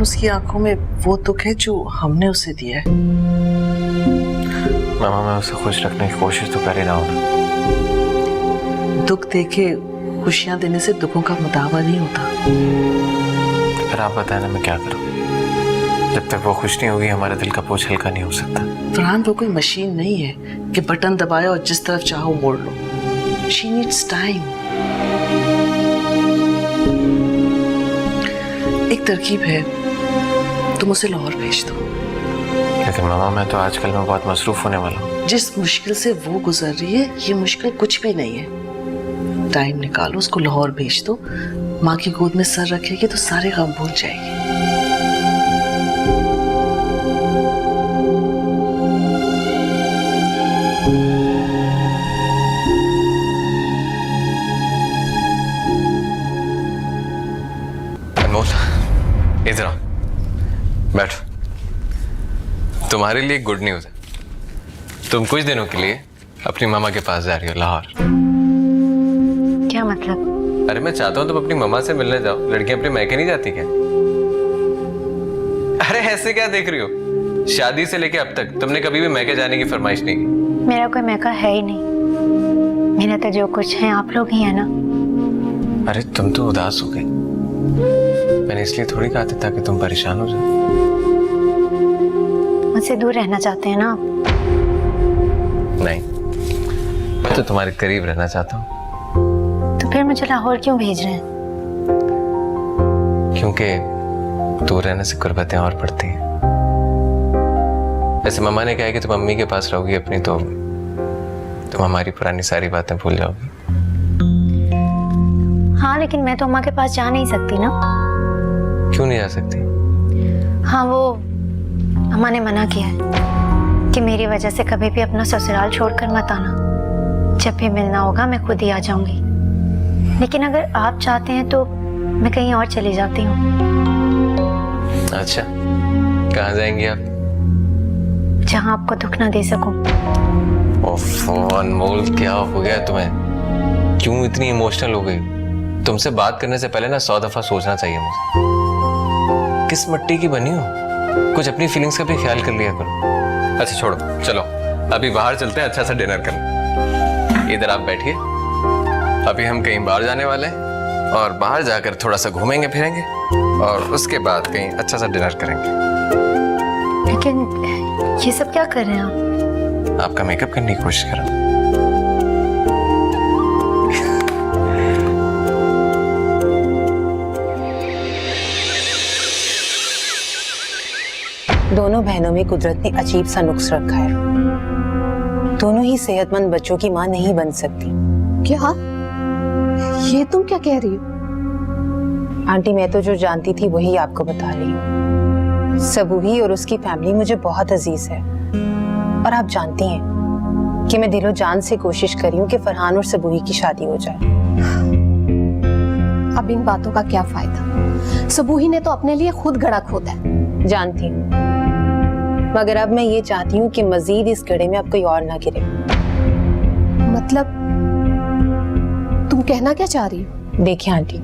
उसकी आंखों में वो दुख है जो हमने उसे दिया है। मामा मैं उसे खुश रखने की कोशिश तो कर ही रहा हूँ ना। दुख देके खुशियां देने से दुखों का मुदावा नहीं होता। फिर आप बताएं ना मैं क्या करूँ? जब तक वो खुश नहीं होगी हमारे दिल का बोझ हल्का नहीं हो सकता। फरहान वो कोई मशीन नहीं है कि बटन दबाए और जिस तरफ चाहो मोड़ लो। She needs time। एक तरकीब है, तुम उसे लाहौर भेज दो। लेकिन मामा मैं तो आजकल में बहुत मसरूफ होने वाला हूँ। जिस मुश्किल से वो गुजर रही है ये मुश्किल कुछ भी नहीं है। टाइम निकालो, उसको लाहौर भेज दो। माँ की गोद में सर रखेगी तो सारे गम भूल जाएगी। अनमोल इधर आओ, बैठो। तुम्हारे लिए गुड न्यूज़ है। तुम कुछ दिनों के लिए अपनी मामा के पास जा रही हो लाहौर। क्या मतलब? अरे मैं चाहता हूँ तुम अपनी मामा से मिलने जाओ। लड़कियां अपने मैके नहीं जाती क्या? अरे ऐसे क्या देख रही हो? शादी से लेके अब तक तुमने कभी भी मैके जाने की फरमाइश नहीं की। मेरा कोई मैका है ही नहीं। मेरा तो जो कुछ है आप लोग ही है ना। अरे तुम तो उदास हो गई। मैंने इसलिए थोड़ी कहा था ताकि तुम परेशान हो जाओ। मुझसे दूर रहना चाहते हैं ना आप? नहीं, मैं तो तुम्हारे करीब रहना चाहता हूँ। तो फिर मुझे लाहौर क्यों भेज रहे हैं? क्योंकि दूर रहने से गुर्बतें और बढ़ती हैं। वैसे मम्मा ने कहा है कि तुम मम्मी के पास रहोगी अपनी तो तुम हमारी पुरानी सारी बातें भूल जाओगी। हाँ लेकिन मैं तो अम्मा के पास जा नहीं सकती ना। क्यों नहीं जा सकती? हाँ वो अम्मा ने मना किया है कि मेरी वजह से कभी भी अपना ससुराल छोड़कर मत आना। जब भी मिलना होगा मैं खुद ही आ जाऊंगी। लेकिन अगर आप चाहते हैं तो मैं कहीं और चली जाती हूँ। अच्छा, कहाँ जाएंगी आप? जहाँ आपको दुख ना दे सकूं। ओफो अनमोल, क्या हो गया तुम्हें? क्यों इतनी इमोशनल हो गई? तुमसे बात करने से पहले ना 100 दफा सोचना चाहिए मुझे। किस मिट्टी की बनी हो? कुछ अपनी फीलिंग्स का भी ख्याल कर लिया करो। अच्छा छोड़ो, चलो अभी बाहर चलते हैं अच्छा सा डिनर करने। इधर आप बैठिए। अभी हम कहीं बाहर जाने वाले हैं और बाहर जाकर थोड़ा सा घूमेंगे फिरेंगे और उसके बाद कहीं अच्छा सा डिनर करेंगे। लेकिन ये सब क्या कर रहे हैं आप? आपका मेकअप करने की कोशिश कर रहा हूं। दोनों बहनों में कुदरत ने अजीब सा नुक्स रखा है। दोनों ही सेहतमंद बच्चों की मां नहीं बन सकती। क्या? ये तुम क्या कह रही हो? आंटी मैं तो जो जानती थी वही आपको बता रही हूँ। सबूही और उसकी फैमिली मुझे बहुत अजीज है और आप जानती हैं कि मैं दिलो जान से कोशिश कर रही हूँ कि फरहान और सबूही की शादी हो जाए। अब इन बातों का क्या फायदा? सबूही ने तो अपने लिए खुद गड़ा खोदा है। जानती हूँ, मगर अब मैं ये चाहती हूँ कि मजीद इस गड्ढे में अब कोई और ना गिरे। मतलब तुम कहना क्या चाह रही हो? देखिए आंटी,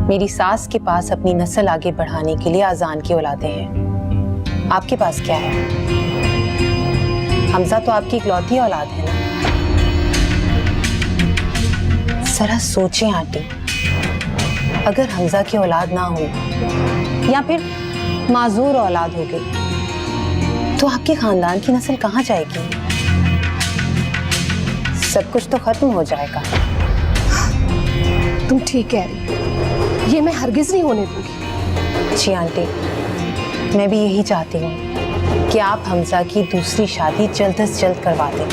मेरी सास के पास अपनी नस्ल आगे बढ़ाने के लिए अजान की औलादें हैं। आपके पास क्या है? हमजा तो आपकी इकलौती औलाद है ना। जरा सोचें आंटी, अगर हमजा की औलाद ना हो या फिर माजूर औलाद हो गई तो आपके खानदान की नस्ल कहाँ जाएगी? सब कुछ तो खत्म हो जाएगा। तुम ठीक कह रही हो, ये मैं हरगिज नहीं होने दूंगी। जी आंटी, मैं भी यही चाहती हूँ कि आप हमजा की दूसरी शादी जल्द से जल्द करवा दें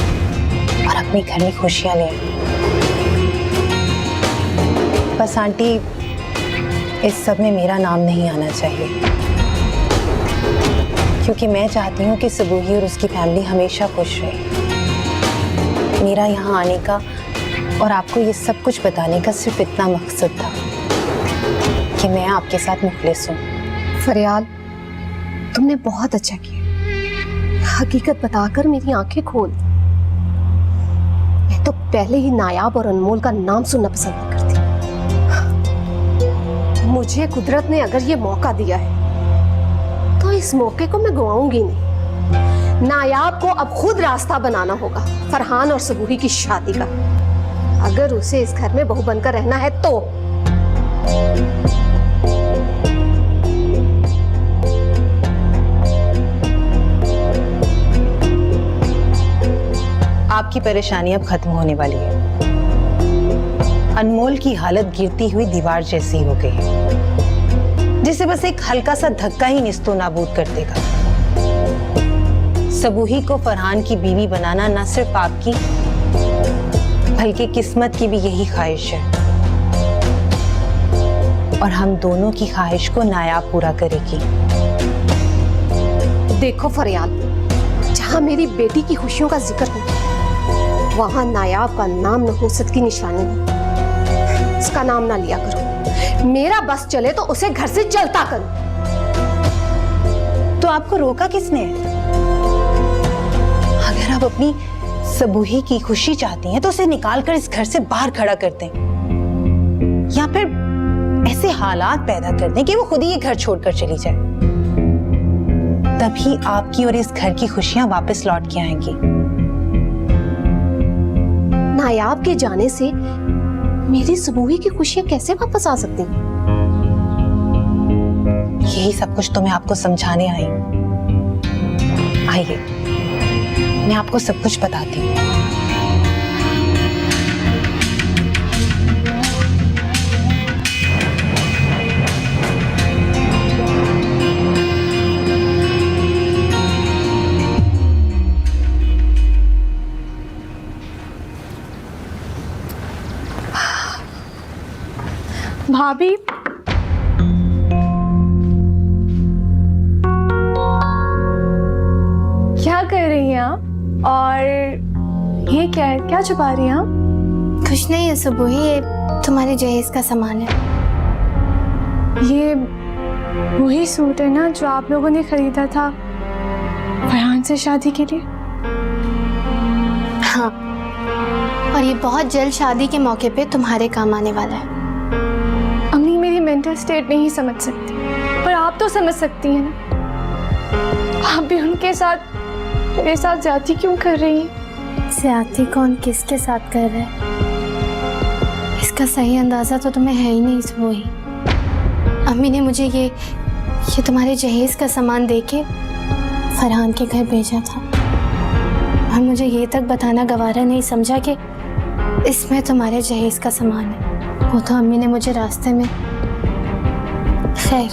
और अपने घर में खुशियां लें। बस आंटी इस सब में मेरा नाम नहीं आना चाहिए, क्योंकि मैं चाहती हूँ कि सबूही और उसकी फैमिली हमेशा खुश रहे। मेरा यहाँ आने का और आपको ये सब कुछ बताने का सिर्फ इतना मकसद था कि मैं आपके साथ मुखलिस हूँ। फरियाल, तुमने बहुत अच्छा किया, हकीकत बताकर मेरी आंखें खोल दी। मैं तो पहले ही नायाब और अनमोल का नाम सुनना पसंद नहीं करती। मुझे कुदरत ने अगर ये मौका दिया है तो इस मौके को मैं गवाऊंगी नहीं। नायाब को अब खुद रास्ता बनाना होगा फरहान और सबूही की शादी का, अगर उसे इस घर में बहू बनकर रहना है तो। आपकी परेशानी अब खत्म होने वाली है। अनमोल की हालत गिरती हुई दीवार जैसी हो गई है, जिसे बस एक हल्का सा धक्का ही निस्तो नाबूद कर देगा। सबूही को फरहान की बीवी बनाना न सिर्फ आपकी बल्कि किस्मत की भी यही ख्वाहिश है, और हम दोनों की ख्वाहिश को नायाब पूरा करेगी। देखो फरियाद, जहां मेरी बेटी की खुशियों का जिक्र हो वहां नायाब का नाम नहुसत की निशानी हो। उसका नाम ना लिया करो। मेरा बस चले तो उसे घर से जलता करो। तो आपको रोका किसने? अगर आप अपनी सबूही की खुशी चाहती हैं तो उसे निकालकर इस घर से बाहर खड़ा कर दें, या फिर ऐसे हालात पैदा कर दें कि वो खुद ही ये घर छोड़कर चली जाए। तभी आपकी और इस घर की खुशियां वापस लौट के आएंगी। नायाब के जाने से मेरी सबूही की खुशियां कैसे वापस आ सकती हैं? यही सब कुछ तो मैं आपको समझाने आई हूं। आइए, मैं आपको सब कुछ बताती हूँ। भाभी, क्या कर रही हैं आप? और ये क्या है? क्या छुपा रही हैं आप? कुछ नहीं है सबूही, ये तुम्हारे जहेज का सामान है। ये वही सूट है ना जो आप लोगों ने खरीदा था फरहान से शादी के लिए? हाँ, और ये बहुत जल्द शादी के मौके पे तुम्हारे काम आने वाला है। अम्मी मेरी मेंटल स्टेट नहीं समझ सकती, पर आप तो समझ सकती हैं ना। आप भी उनके साथ मेरे साथ ज्यादती क्यों कर रही हैं? ज्यादती कौन किसके साथ कर रहा है, इसका सही अंदाजा तो तुम्हें है ही नहीं सबूही। अम्मी ने मुझे ये तुम्हारे जहेज का सामान देके फरहान के घर भेजा था, और मुझे ये तक बताना गवारा नहीं समझा कि इसमें तुम्हारे जहेज का सामान है। वो तो अम्मी ने मुझे रास्ते में। खैर,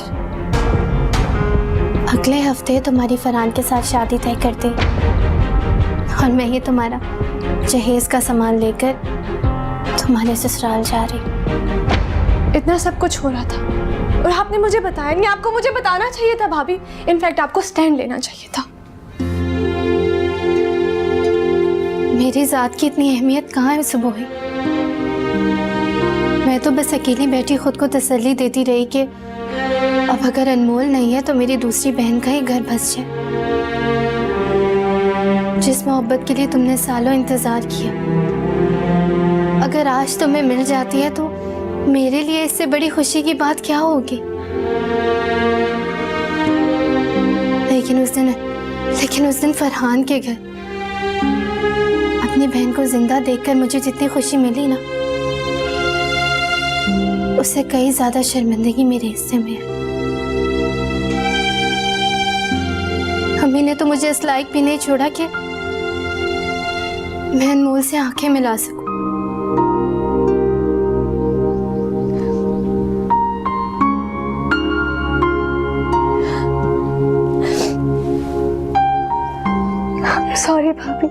अगले हफ्ते तुम्हारी फरहान के साथ शादी तय कर दी, और मैं ये तुम्हारा जहेज का सामान लेकर तुम्हारे ससुराल जा रही। इतना सब कुछ हो रहा था और आपने मुझे बताया नहीं। आपको मुझे बताना चाहिए था भाभी। इनफैक्ट आपको स्टैंड लेना चाहिए था। मेरी जात की इतनी अहमियत कहाँ है सबूही? मैं तो बस अकेली बैठी खुद को तसल्ली देती रही कि अब अगर अनमोल नहीं है तो मेरी दूसरी बहन का ही घर बस जाए। जिस मोहब्बत के लिए तुमने सालों इंतजार किया, अगर आज तुम्हें मिल जाती है तो मेरे लिए इससे बड़ी खुशी की बात क्या होगी? लेकिन उस दिन फरहान के घर अपनी बहन को जिंदा देखकर मुझे जितनी खुशी मिली ना, उससे कई ज्यादा शर्मिंदगी मेरे हिस्से में है। अम्मी ने तो मुझे इस लायक भी नहीं छोड़ा कि मैं अनमोल से आंखें मिला सकूं। सॉरी भाभी,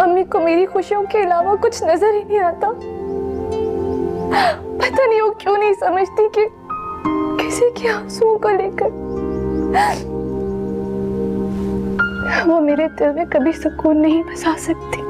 अम्मी को मेरी खुशियों के अलावा कुछ नजर ही नहीं आता। पता नहीं वो क्यों नहीं समझती कि किसी के आंसुओं को लेकर वो मेरे दिल में कभी सुकून नहीं बसा सकती।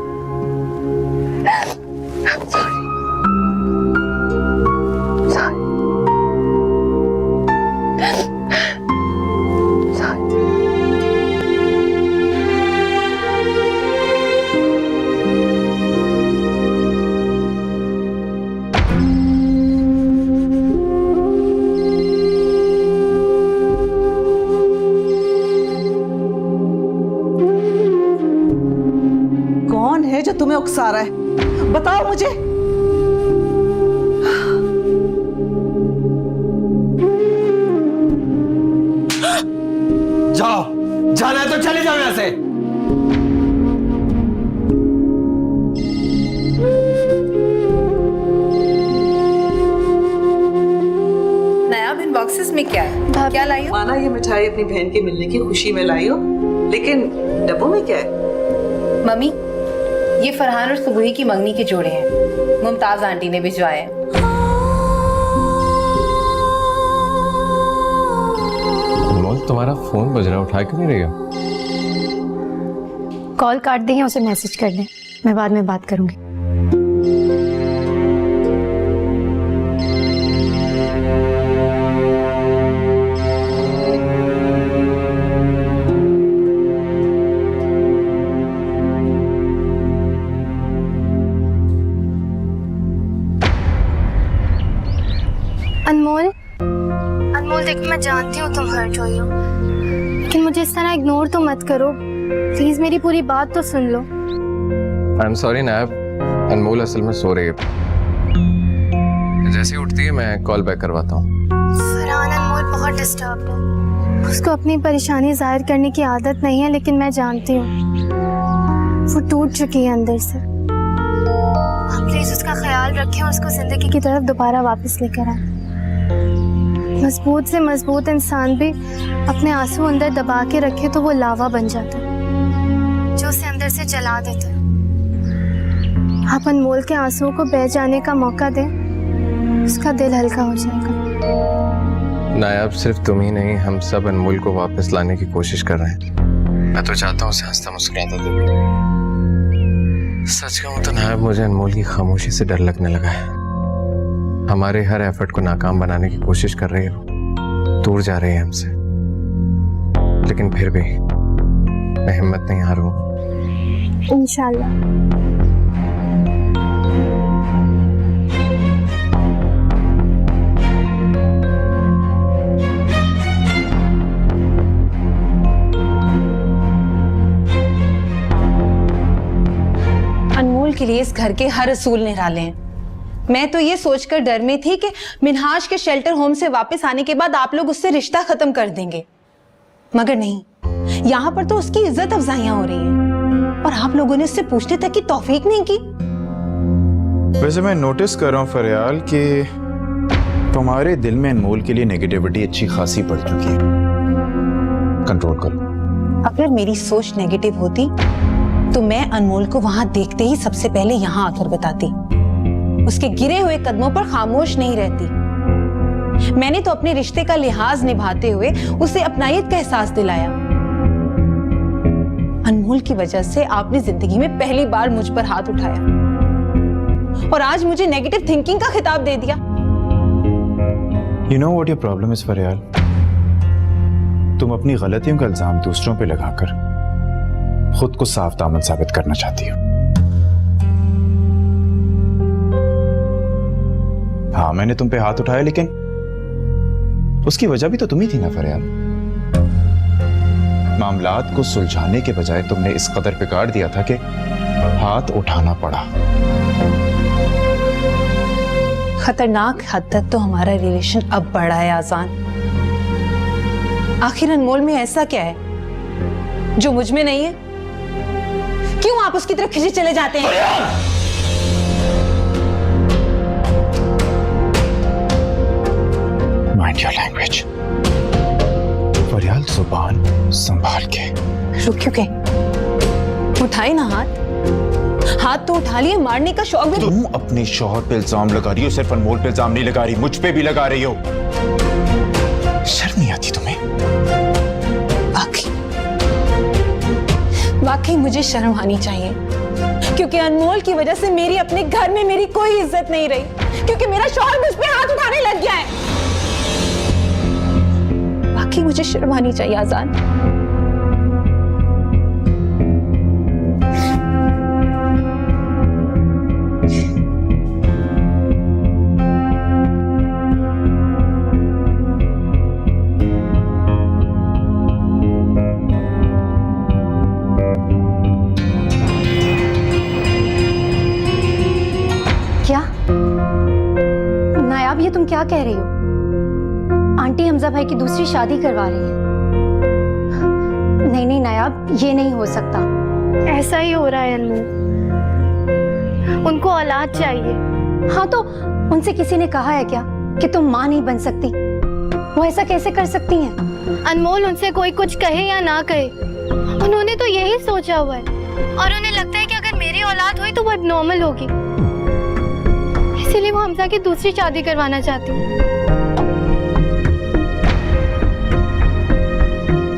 है जो तुम्हें उकसा रहा है? बताओ मुझे। जाओ, जाना है तो चले जाओ यहां से। नायाब, इन बॉक्सेस में क्या है? क्या लाई हो? माना ये मिठाई अपनी बहन के मिलने की खुशी में लाई हो, लेकिन डब्बों में क्या है? मम्मी, ये फरहान और सुबही की मंगनी के जोड़े हैं, मुमताज आंटी ने भिजवाए हैं। अनमोल, तुम्हारा फोन बज रहा है, उठा क्यों नहीं रही हो? कॉल काट दी है, उसे मैसेज कर दें, मैं बाद में बात करूंगी। अनमोल, अनमोल देखो, मैं जानती हूँ तुम हर्ट हुई हो, लेकिन मुझे इस तरह इग्नोर तो मत करो प्लीज, मेरी पूरी बात तो सुन लो। आई एम सॉरी नायब, अनमोल असल में सो रही है। जैसे ही उठती है मैं कॉल बैक करवाता हूँ। फरहान, अनमोल बहुत डिस्टर्ब है, उसको अपनी परेशानी जाहिर करने की आदत नहीं है, लेकिन मैं जानती हूँ वो टूट चुकी है अंदर से। आप प्लीज उसका ख्याल रखें, उसको जिंदगी की तरफ दोबारा वापस लेकर आए। मजबूत से मजबूत इंसान भी अपने आंसू अंदर दबा के रखे तो वो लावा बन जाता है जो उसे अंदर से जला देता है। आप अनमोल के आंसुओं को बह जाने का मौका दें, उसका दिल हल्का हो जाएगा। नायब, सिर्फ तुम ही नहीं, हम सब अनमोल को वापस लाने की कोशिश कर रहे हैं। मैं तो चाहता हूँ उसे हंसता मुस्कुराता देखूं। सच कहूँ तो नायब, मुझे अनमोल की खामोशी से डर लगने लगा है। हमारे हर एफर्ट को नाकाम बनाने की कोशिश कर रही है, दूर जा रही है हमसे, लेकिन फिर भी मैं हिम्मत नहीं हारूंगा। इंशाल्लाह। अनमोल के लिए इस घर के हर असूल निराले हैं। मैं तो ये सोचकर डर में थी कि मिनहाज के शेल्टर होम से वापस आने के बाद आप लोग उससे रिश्ता खत्म कर देंगे, मगर नहीं, यहाँ पर तो उसकी इज्जत अफजाइयां हो रही हैं और आप लोगों ने उससे पूछने तक की तौफीक नहीं की। वैसे मैं नोटिस कर रहा हूँ फरियाल कि तुम्हारे दिल में अनमोल के लिए नेगेटिविटी अच्छी खासी बढ़ चुकी है। कंट्रोल करो। अगर मेरी सोच नेगेटिव होती तो मैं अनमोल को वहां देखते ही सबसे पहले यहाँ आकर बताती, उसके गिरे हुए कदमों पर खामोश नहीं रहती। मैंने तो अपने रिश्ते का लिहाज निभाते हुए उसे अपनायत का एहसास दिलाया। अनमोल की वजह से आपने जिंदगी में पहली बार मुझ पर हाथ उठाया और आज मुझे नेगेटिव थिंकिंग का खिताब दे दिया। You know what your problem is, फरियाल? तुम अपनी गलतियों का इल्जाम दूसरों पे लगाकर खुद को साफ दामन साबित करना चाहती हो। हाँ, मैंने तुम पे हाथ उठाया, लेकिन उसकी वजह भी तो तुम ही थी ना फरियाल। मामलात को सुलझाने के बजाय तुमने इस कदर बिगाड़ दिया था कि हाथ उठाना पड़ा। खतरनाक हद तक तो हमारा रिलेशन अब बढ़ा है आजान। आखिर अनमोल में ऐसा क्या है जो मुझ में नहीं है? क्यों आप उसकी तरफ खिंचे चले जाते हैं? Mind your language. फरियाल, जुबान संभाल के। रुक क्यों गए? उठाए ना हाथ, हाथ तो उठा लिए। मारने का शौक भी तुम अपने शौहर पे इल्जाम लगा रही हो, सिर्फ अनमोल पे इल्जाम नहीं लगा रही, मुझ पे भी लगा रही हो। शर्म नहीं आती तुम्हें? वाकई मुझे शर्म आनी चाहिए, क्योंकि अनमोल की वजह से मेरी अपने घर में मेरी कोई इज्जत नहीं रही, क्योंकि मेरा शौहर मुझ पे हाथ उठाने लग गया है। वाकई मुझे शर्म आनी चाहिए आजान। क्या कह रही हो? आंटी हमजा भाई की दूसरी शादी करवा रही है। नहीं नहीं नायाब, ये नहीं हो सकता। ऐसा ही हो रहा है अनमोल, उनको औलाद चाहिए। हाँ तो उनसे किसी ने कहा है क्या कि तुम माँ नहीं बन सकती? वो ऐसा कैसे कर सकती हैं? अनमोल, उनसे कोई कुछ कहे या ना कहे, उन्होंने तो यही सोचा हुआ है और उन्हें लगता है कि अगर मेरी औलाद हुई तो वो नॉर्मल होगी, इसीलिए वो हमजा की दूसरी शादी करवाना चाहती है।